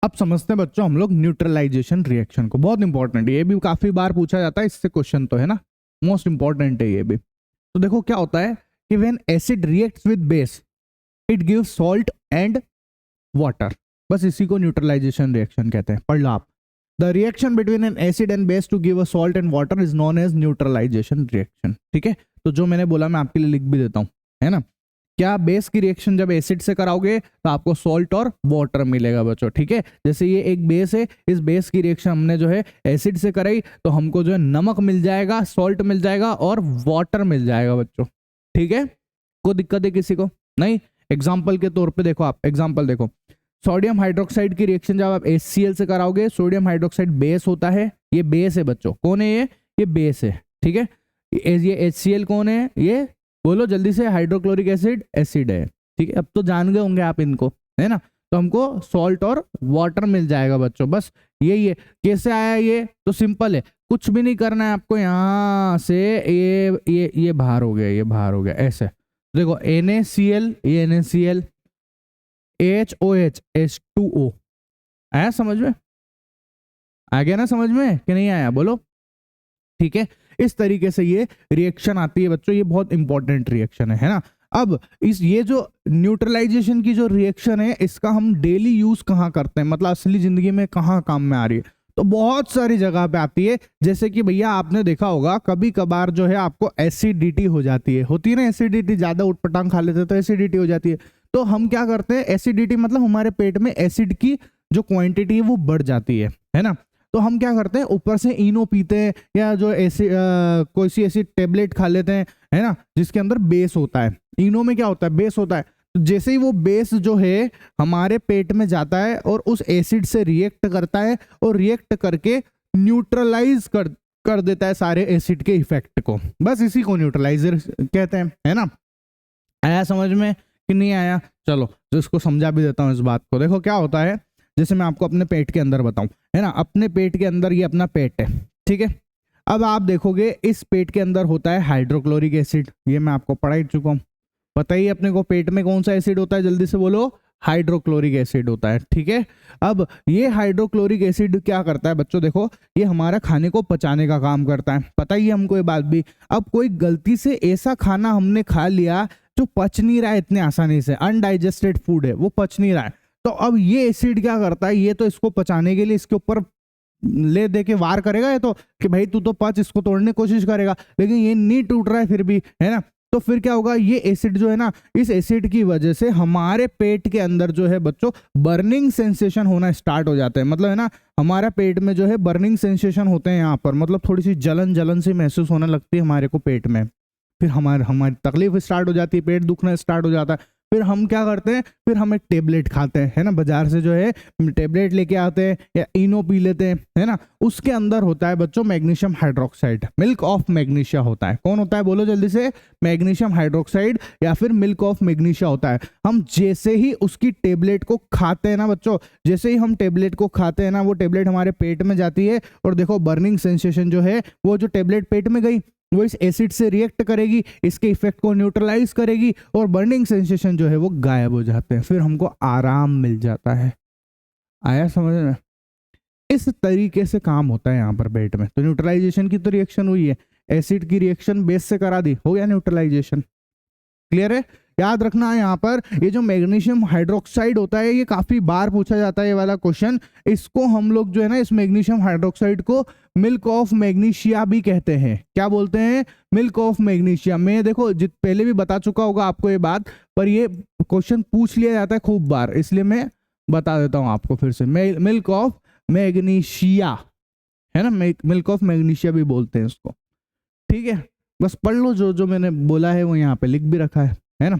अब समझते हैं बच्चों हम लोग न्यूट्रलाइजेशन रिएक्शन को, बहुत इंपॉर्टेंट है, ये भी काफी बार पूछा जाता है, इससे क्वेश्चन तो है ना, मोस्ट इंपॉर्टेंट है ये भी। तो देखो क्या होता है कि when acid reacts with base it gives salt and water, बस इसी को न्यूट्रलाइजेशन रिएक्शन कहते हैं। पढ़ लो आप, the reaction between an acid and base to give a salt and water is known as neutralisation reaction. ठीक है, तो जो मैंने बोला मैं आपके लिए लिख भी देता हूँ, है ना। क्या बेस की रिएक्शन जब एसिड से कराओगे तो आपको सॉल्ट और वाटर मिलेगा बच्चों। ठीक है, जैसे ये एक बेस है, इस बेस की रिएक्शन हमने जो है एसिड से कराई तो हमको जो है नमक मिल जाएगा, सॉल्ट मिल जाएगा और वाटर मिल जाएगा बच्चों। ठीक है, कोई दिक्कत है किसी को? नहीं। एग्जाम्पल के तौर पे देखो, आप एग्जाम्पल देखो, सोडियम हाइड्रोक्साइड की रिएक्शन जब आप HCl से कराओगे, सोडियम हाइड्रोक्साइड बेस होता है, ये बेस है बच्चों। कौन है ये बेस है। ठीक है, ये HCl कौन है? ये बोलो जल्दी से, हाइड्रोक्लोरिक एसिड एसिड है। ठीक है, अब तो जान गए होंगे आप इनको, है ना। तो हमको सॉल्ट और वाटर मिल जाएगा बच्चों, बस यही है। कैसे आया ये? तो सिंपल है, कुछ भी नहीं करना है आपको, यहाँ से ये बाहर हो गया, ये बाहर हो गया, ऐसे देखो NaCl, ये NaCl, HOH H2O, आया समझ में? आ गया ना समझ में कि नहीं आया? बोलो। ठीक है, इस तरीके से ये रिएक्शन आती है बच्चों, ये बहुत इंपॉर्टेंट रिएक्शन है ना। अब ये जो न्यूट्रलाइजेशन की जो रिएक्शन है, इसका हम डेली यूज कहाँ करते हैं, मतलब असली जिंदगी में कहाँ काम में आ रही है? तो बहुत सारी जगह पे आती है। जैसे कि भैया आपने देखा होगा कभी कभार जो है आपको एसिडिटी हो जाती है, होती है ना एसिडिटी, ज्यादा उटपटांग खा लेते तो एसिडिटी हो जाती है। तो हम क्या करते हैं, एसिडिटी मतलब हमारे पेट में एसिड की जो क्वांटिटी है वो बढ़ जाती है ना। तो हम क्या करते हैं, ऊपर से इनो पीते हैं या जो कोई सी ऐसी टेबलेट खा लेते हैं, है ना, जिसके अंदर बेस होता है। इनो में क्या होता है? बेस होता है। तो जैसे ही वो बेस जो है हमारे पेट में जाता है और उस एसिड से रिएक्ट करता है और रिएक्ट करके न्यूट्रलाइज कर देता है सारे एसिड के इफेक्ट को, बस इसी को न्यूट्रलाइजर कहते हैं, है ना। आया समझ में कि नहीं आया? चलो तो इसको समझा भी देता हूँ इस बात को। देखो क्या होता है, जैसे मैं आपको अपने पेट के अंदर बताऊं, है ना, अपने पेट के अंदर ये अपना पेट है। ठीक है, अब आप देखोगे इस पेट के अंदर होता है हाइड्रोक्लोरिक एसिड, ये मैं आपको पढ़ा ही चुका हूँ। बताइए अपने को पेट में कौन सा एसिड होता है, जल्दी से बोलो। हाइड्रोक्लोरिक एसिड होता है। ठीक है, अब ये हाइड्रोक्लोरिक एसिड क्या करता है बच्चों, देखो ये हमारा खाने को पचाने का काम करता है, पता ही है हमको ये बात भी। अब कोई गलती से ऐसा खाना हमने खा लिया जो पच नहीं रहा है इतने आसानी से, अनडाइजेस्टेड फूड है, वो पच नहीं रहा है, तो अब ये एसिड क्या करता है, ये तो इसको पचाने के लिए इसके ऊपर ले दे के वार करेगा, ये तो कि भाई तू तो पच, इसको तोड़ने की कोशिश करेगा, लेकिन ये नहीं टूट रहा है फिर भी, है ना। तो फिर क्या होगा, ये एसिड जो है ना, इस एसिड की वजह से हमारे पेट के अंदर जो है बच्चों बर्निंग सेंसेशन होना स्टार्ट हो जाता है, मतलब है ना, हमारा पेट में जो है बर्निंग सेंसेशन होते हैं यहाँ पर, मतलब थोड़ी सी जलन जलन सी महसूस होने लगती है हमारे को पेट में। फिर हमारी तकलीफ स्टार्ट हो जाती है, पेट दुखना स्टार्ट हो जाता है। फिर हम क्या करते हैं, फिर हम एक टेबलेट खाते हैं, है ना, बाजार से जो है टेबलेट लेके आते हैं या इनो पी लेते हैं, है ना। उसके अंदर होता है बच्चों magnesium hydroxide, milk of magnesia होता है। कौन होता है बोलो जल्दी से? मैग्नीशियम हाइड्रोक्साइड या फिर मिल्क ऑफ मैग्नीशिया होता है। हम जैसे ही उसकी टेबलेट को खाते हैं ना बच्चों, जैसे ही हम टेबलेट को खाते हैं ना, वो टेबलेट हमारे पेट में जाती है और देखो बर्निंग सेंसेशन जो है, वो जो टेबलेट पेट में गई वो इस एसिड से रिएक्ट करेगी, इसके इफेक्ट को न्यूट्रलाइज करेगी और बर्निंग सेंसेशन जो है वो गायब हो जाते हैं, फिर हमको आराम मिल जाता है। आया समझ में? इस तरीके से काम होता है यहाँ पर पेट में। तो न्यूट्रलाइजेशन की तो रिएक्शन हुई है, एसिड की रिएक्शन बेस से करा दी, हो गया न्यूट्रलाइजेशन। क्लियर है? याद रखना है यहाँ पर ये जो मैग्नीशियम हाइड्रोक्साइड होता है, ये काफी बार पूछा जाता है ये वाला क्वेश्चन। इसको हम लोग जो है ना, इस मैग्नीशियम हाइड्रोक्साइड को मिल्क ऑफ मैग्नीशिया भी कहते हैं। क्या बोलते हैं? Milk of magnesia. मैं देखो पहले भी बता चुका होगा आपको ये बात, पर ये क्वेश्चन पूछ लिया जाता है खूब बार, इसलिए मैं बता देता हूँ आपको फिर से। मिल्क ऑफ मैग्नीशिया, है ना, मिल्क ऑफ मैग्नीशिया भी बोलते हैं इसको। ठीक है, बस पढ़ लो, जो जो मैंने बोला है वो यहाँ पे लिख भी रखा है ना।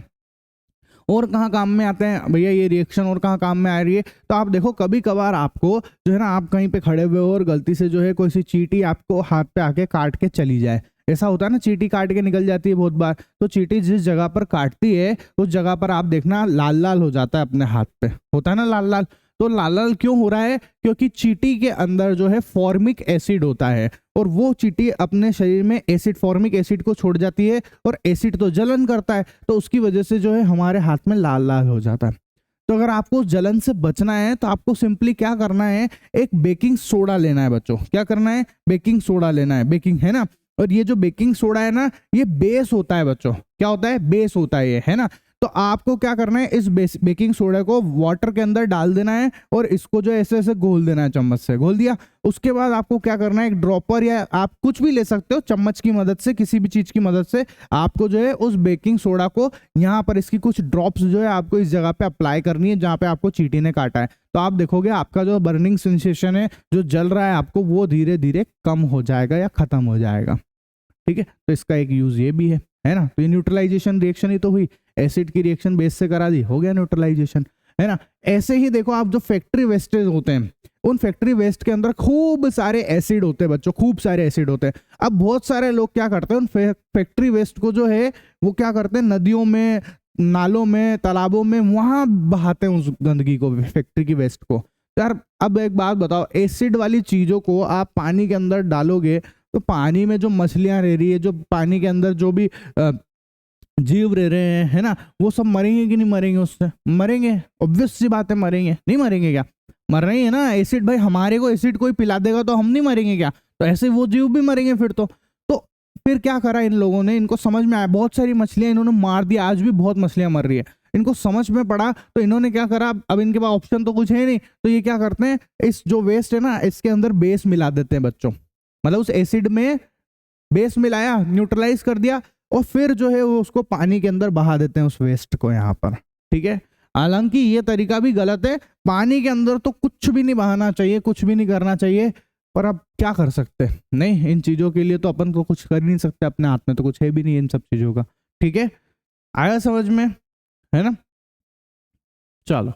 और कहाँ काम में आते हैं भैया ये रिएक्शन, और कहाँ काम में आ रही है? तो आप देखो कभी कभार आपको जो है ना, आप कहीं पे खड़े हुए हो और गलती से जो है कोई सी चींटी आपको हाथ पे आके काट के चली जाए, ऐसा होता है ना, चींटी काट के निकल जाती है बहुत बार। तो चींटी जिस जगह पर काटती है उस जगह पर आप देखना लाल लाल हो जाता है अपने हाथ पे, होता है ना लाल लाल। तो लाल लाल क्यों हो रहा है? क्योंकि चींटी के अंदर जो है फॉर्मिक एसिड होता है और वो चींटी अपने शरीर में एसिड, फॉर्मिक एसिड को छोड़ जाती है और एसिड तो जलन करता है, तो उसकी वजह से जो है हमारे हाथ में लाल लाल हो जाता है। तो अगर आपको जलन से बचना है तो आपको सिंपली क्या करना है, एक बेकिंग सोडा लेना है बच्चों। क्या करना है, बेकिंग सोडा लेना है, बेकिंग है ना। और ये जो बेकिंग सोडा है ना, ये बेस होता है बच्चों। क्या होता है, बेस होता है ये, है ना। तो आपको क्या करना है, इस बेकिंग सोडा को वाटर के अंदर डाल देना है और इसको जो ऐसे ऐसे घोल देना है, चम्मच से घोल दिया। उसके बाद आपको क्या करना है, एक ड्रॉपर या आप कुछ भी ले सकते हो, चम्मच की मदद से, किसी भी चीज की मदद से आपको जो है उस बेकिंग सोडा को यहाँ पर इसकी कुछ ड्रॉप्स जो है आपको इस जगह पे अप्लाई करनी है जहाँ पे आपको चींटी ने काटा है। तो आप देखोगे आपका जो बर्निंग सेंसेशन है, जो जल रहा है आपको, वो धीरे धीरे कम हो जाएगा या खत्म हो जाएगा। ठीक है, तो इसका एक यूज ये भी है ना। तो ये न्यूट्रलाइजेशन रिएक्शन ही तो हुई, एसिड की रिएक्शन बेस से करा दी, हो गया न्यूट्रलाइजेशन, है ना। ऐसे ही देखो आप, जो फैक्ट्री वेस्टेज होते हैं, उन फैक्ट्री वेस्ट के अंदर खूब सारे एसिड होते हैं बच्चों, खूब सारे एसिड होते हैं। अब बहुत सारे लोग क्या करते हैं, उन फैक्ट्री वेस्ट को जो है वो क्या करते हैं, नदियों में, नालों में, तालाबों में, वहां बहाते हैं उस गंदगी को, फैक्ट्री की वेस्ट को। यार अब एक बात बताओ, एसिड वाली चीजों को आप पानी के अंदर डालोगे तो पानी में जो मछलियां रह रही है, जो पानी के अंदर जो भी जीव रह रहे हैं, है ना, वो सब मरेंगे कि नहीं मरेंगे, उससे मरेंगे, ऑब्वियस सी बात है, मरेंगे। नहीं मरेंगे क्या, मर रहे हैं ना। एसिड भाई, हमारे को एसिड कोई पिला देगा तो हम नहीं मरेंगे क्या, तो ऐसे वो जीव भी मरेंगे फिर तो फिर क्या करा इन लोगों ने, इनको समझ में आया, बहुत सारी मछलियां इन्होंने मार दी, आज भी बहुत मछलियां मर रही है, इनको समझ में पड़ा। तो इन्होंने क्या करा, अब इनके पास ऑप्शन तो कुछ है नहीं, तो ये क्या करते हैं, इस जो वेस्ट है ना, इसके अंदर बेस मिला देते हैं बच्चों। मतलब उस एसिड में बेस मिलाया, न्यूट्रलाइज कर दिया, और फिर जो है वो उसको पानी के अंदर बहा देते हैं, उस वेस्ट को यहाँ पर। ठीक है, हालांकि ये तरीका भी गलत है, पानी के अंदर तो कुछ भी नहीं बहाना चाहिए, कुछ भी नहीं करना चाहिए। पर अब क्या कर सकते हैं, नहीं, इन चीजों के लिए तो अपन को कुछ कर ही नहीं सकते, अपने हाथ में तो कुछ है भी नहीं इन सब चीजों का। ठीक है, आया समझ में, है ना। चलो।